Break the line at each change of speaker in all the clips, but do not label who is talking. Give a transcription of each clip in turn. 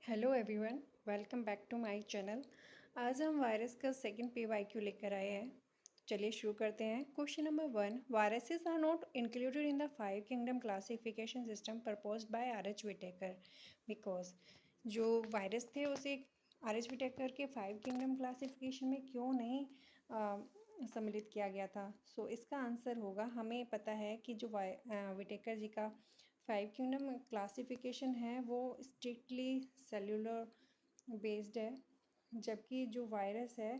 Hello everyone, welcome back to my channel. आज हम virus का सेकंड पीवाईक्यू लेकर आए हैं। चलिए शुरू करते हैं। Question number 1, viruses are not included in the 5 kingdom classification system proposed by R H. Whittaker because जो वायरस थे उसे आर.एच. विटेकर के 5 किंगडम क्लासिफिकेशन में क्यों नहीं सम्मिलित किया गया था। इसका आंसर होगा, हमें पता है कि जो विटेकर जी का 5 किंगडम क्लासिफिकेशन है वो स्ट्रिक्टली सेल्यूलर बेस्ड है, जबकि जो वायरस है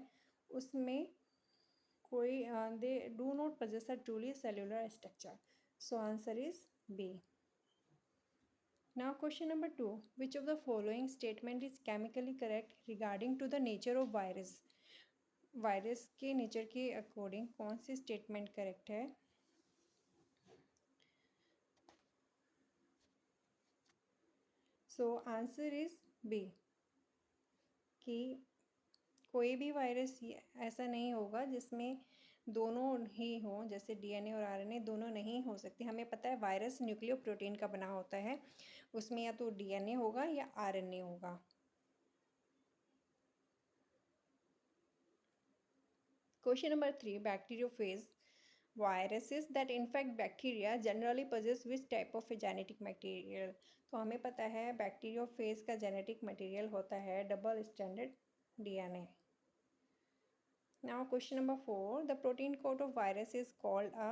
उसमें कोई they do not possess a truly cellular structure. So answer is B. Now question number 2, which of the following statement is chemically correct regarding to the nature of virus? Virus के nature के according कौन सी statement correct है? Answer is B, कि कोई भी virus ऐसा नहीं होगा जिसमें दोनों ही हों, जैसे डीएनए और आरएनए दोनों नहीं हो सकते। हमें पता है वायरस न्यूक्लियोप्रोटीन का बना होता है, उसमें या तो डीएनए होगा या आरएनए होगा। Question number 3, bacteriophage viruses that infect bacteria generally possess which type of a genetic material? तो हमें पता है बैक्टीरियोफेज का जेनेटिक मटेरियल होता है double standard DNA. Now question number 4, the protein coat of virus is called a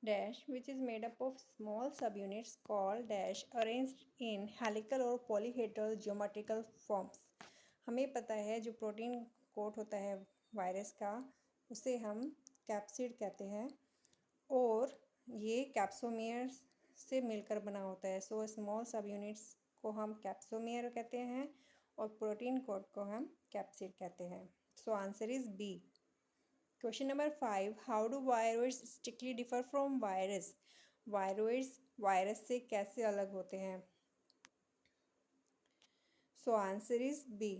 dash which is made up of small subunits called dash arranged in helical or polyhedral geometrical forms. हमें पता है जो protein coat होता है virus का उसे हम capsid कहते हैं और ये कैप्सोमियर से मिलकर बना होता है। स्मॉल सब यूनिट्स को हम कैप्सोमियर कहते हैं और प्रोटीन कोट को हम कैप्सिड कहते हैं। Answer is B. Question number 5, how do viroids strictly differ from virus? Viroids virus से कैसे अलग होते हैं? Answer is B,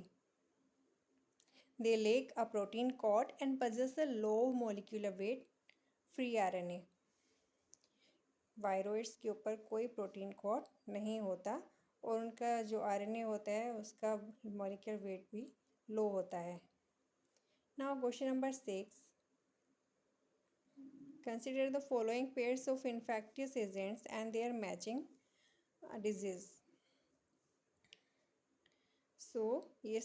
they lack a protein coat and possess a low molecular weight free RNA. Viroids के ऊपर कोई protein coat नहीं होता और उनका जो आरएनए होता है उसका मॉलिक्यूलर वेट भी लो होता है। Now question number 6, consider the following pairs of infectious agents and their matching disease. ये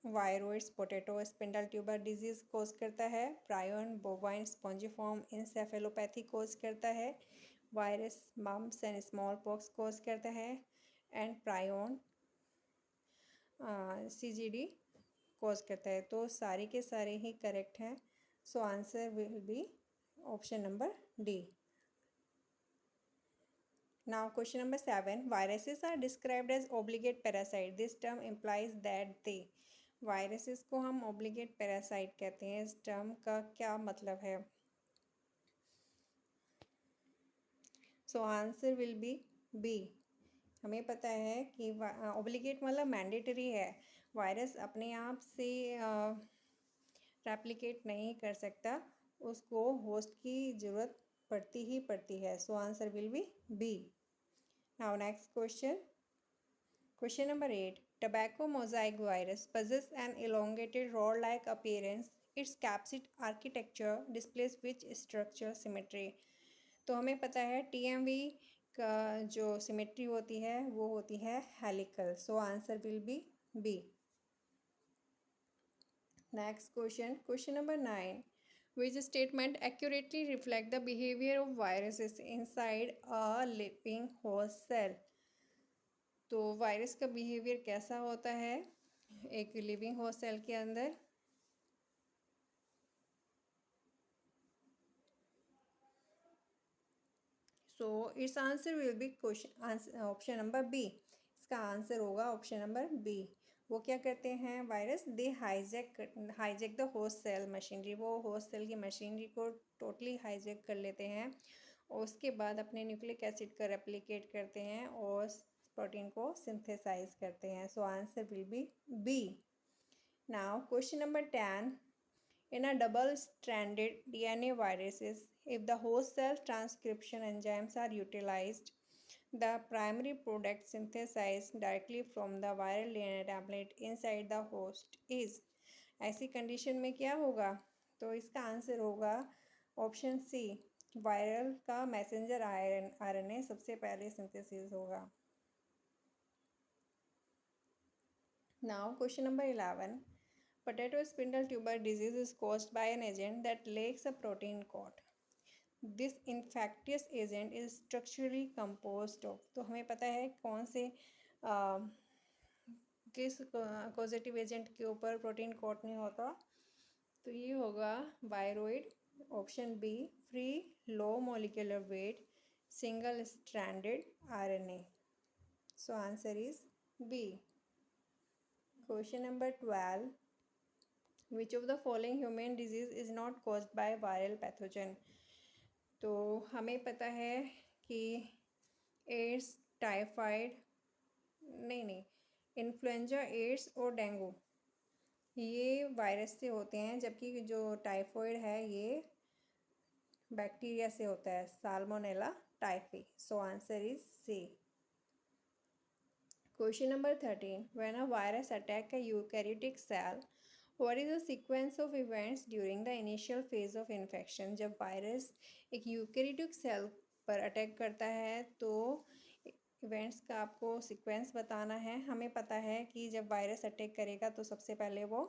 viroids potato spindle tuber disease cause करता है, prion bovine spongiform encephalopathy cause करता है, virus mumps and smallpox cause करता है and prion CGD कोज करता है। तो सारे के सारे ही करेक्ट हैं। Answer will B option number D. Now question number 7, viruses are described as obligate parasite. This term implies that they, viruses को हम obligate parasite कहते हैं। इस टर्म का क्या मतलब है? Answer will be B. हमें पता है कि obligate मतलब मैंडेटरी है, वायरस अपने आप से रेप्लिकेट नहीं कर सकता, उसको होस्ट की ज़रूरत पड़ती ही पड़ती है। Answer will be B. Now next question. Question number 8. Tobacco mosaic virus possesses an elongated rod-like appearance. Its capsid architecture displays which structural symmetry? तो हमें पता है TMV का जो सिमेट्री होती है वो होती है helical. Answer will be B. Next question. Question number 9. Which statement accurately reflect the behavior of viruses inside a living host cell? तो वायरस का बिहेवियर कैसा होता है एक लिविंग होस्ट सेल के अंदर? Its answer will be question option number B. इसका आंसर होगा ऑप्शन नंबर बी। वो क्या करते हैं virus? They hijack the host cell machinery. वो होस्ट सेल की मशीनरी को टोटली हाईजैक कर लेते हैं और उसके बाद अपने न्यूक्लिक एसिड का रेप्लिकेट करते हैं और प्रोटीन को सिंथेसाइज करते हैं। Answer will be B. Now question number 10, in a double-stranded DNA viruses, if the host cell transcription enzymes are utilized, The primary product synthesized directly from the viral DNA template inside the host is। ऐसी condition में क्या होगा? तो इसका आंसर होगा option C, viral का messenger RNA सबसे पहले सिंथेसिस होगा। Now question number 11. Potato spindle tuber disease is caused by an agent that lacks a protein coat. This infectious agent is structurally composed of। तो हमें पता है कौन से किस कॉजेटिव एजेंट के ऊपर प्रोटीन कोट नहीं होता, तो ये होगा viroid. Option B, free low molecular weight single stranded RNA. So answer is B. Question number 12. Which of the following human disease is not caused by viral pathogen. तो हमें पता है कि एड्स, टाइफाइड, नहीं, इन्फ्लुएंजा, एड्स और dengue ये virus से होते हैं, जबकि जो टाइफाइड है ये बैक्टीरिया से होता है, salmonella typhi. So answer is C. Question number 13. When a virus attacks a eukaryotic cell, what is the sequence of events during the initial phase of infection? जब वायरस एक यूकैरियोटिक सेल पर attack करता है तो events का आपको sequence बताना है। हमें पता है कि जब वायरस अटैक करेगा तो सबसे पहले वो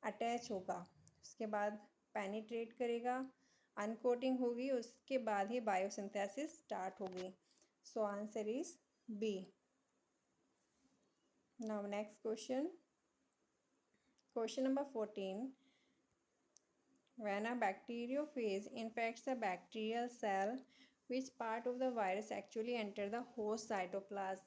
अटैच होगा, उसके बाद पेनिट्रेट करेगा, अनकोटिंग होगी, उसके बाद ही बायोसिंथेसिस स्टार्ट होगी। So answer is B. Now next question. Question number 14. When a bacteriophage infects a bacterial cell, which part of the virus actually enter the host cytoplasm?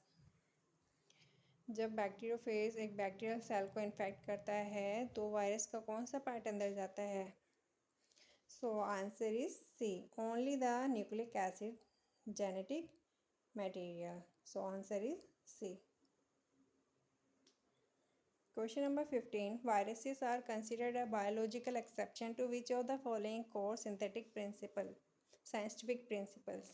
जब bacteriophage एक bacterial cell को infect करता है तो virus का कौन सा part अंदर जाता है? So answer is C, only the nucleic acid genetic material. So answer is C. Question number 15. Viruses are considered a biological exception to which of the following core scientific principles?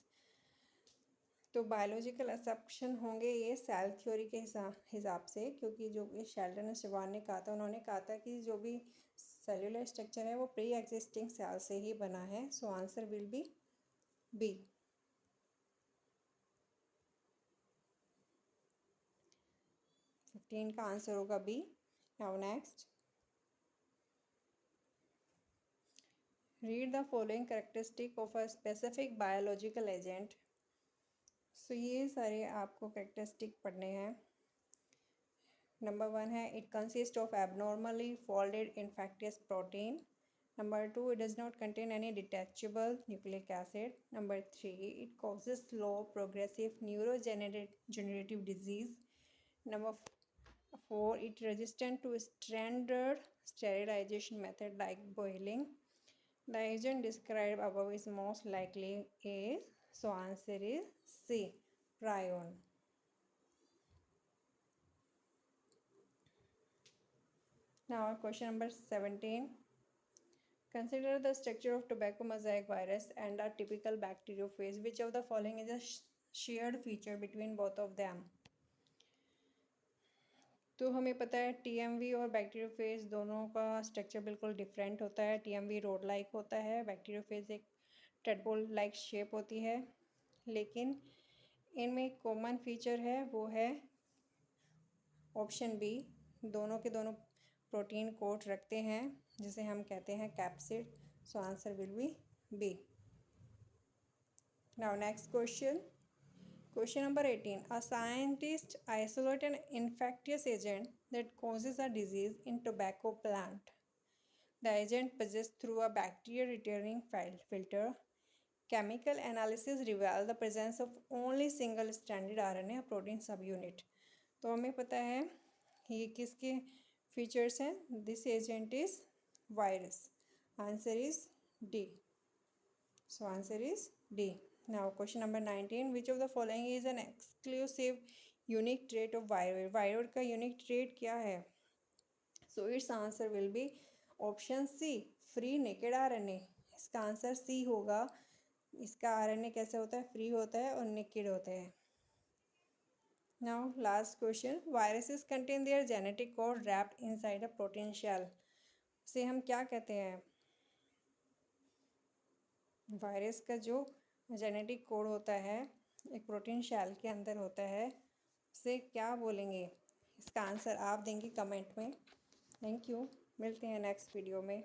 तो biological exception होंगे ये cell theory के हिसाब से, क्योंकि जो Sheldon और शिवान ने कहा था, उन्होंने कहा था कि जो भी सेलुलर स्ट्रक्चर है वो प्री एग्जिस्टिंग सेल से ही बना है। So answer will be B. का आंसर होगा B. Now next, read the following characteristic of a specific biological agent. So ये सारे आपको कैरेक्टरिस्टिक पढ़ने हैं। नंबर 1 है it consist of abnormally folded infectious protein. Number 2, it does not contain any detachable nucleic acid. Number 3, it causes slow progressive neurodegenerative disease. Number 4, it resistant to standard sterilization method like boiling. The agent described above is most likely is, so answer is C, prion. Now question number 17. Consider the structure of tobacco mosaic virus and a typical bacteriophage. Which of the following is a shared feature between both of them? तो हमें पता है TMV और bacteriophage दोनों का structure बिल्कुल different होता है। टीएमवी रोड लाइक होता है, बैक्टीरियोफेज एक टेडपोल लाइक शेप होती है, लेकिन इनमें एक कॉमन फीचर है, वो है ऑप्शन बी, दोनों के दोनों प्रोटीन कोट रखते हैं जिसे हम कहते हैं capsid. So answer will be B. Now next question, question number 18. A scientist isolates an infectious agent that causes a disease in tobacco plant. The agent passes through a bacteria returning filter. Chemical analysis reveals the presence of only single stranded RNA, a protein subunit. तो हमें पता है ये किसके features हैं? This agent is virus. Answer is D. So answer is D. Now question number 19. Which of the following is an exclusive unique trait of viroid? Viroid का unique trait क्या है? So its answer will be option C, free naked RNA. इसका answer C होगा। इसका RNA कैसे होता है? Free होता है और नेकेड होता है। Now last question, viruses contain their genetic code wrapped inside a protein shell. उसे हम क्या कहते हैं? वायरस का जो जेनेटिक कोड होता है एक प्रोटीन शेल के अंदर होता है, उसे क्या बोलेंगे? इसका आंसर आप देंगे कमेंट में। थैंक यू, मिलते हैं नेक्स्ट वीडियो में।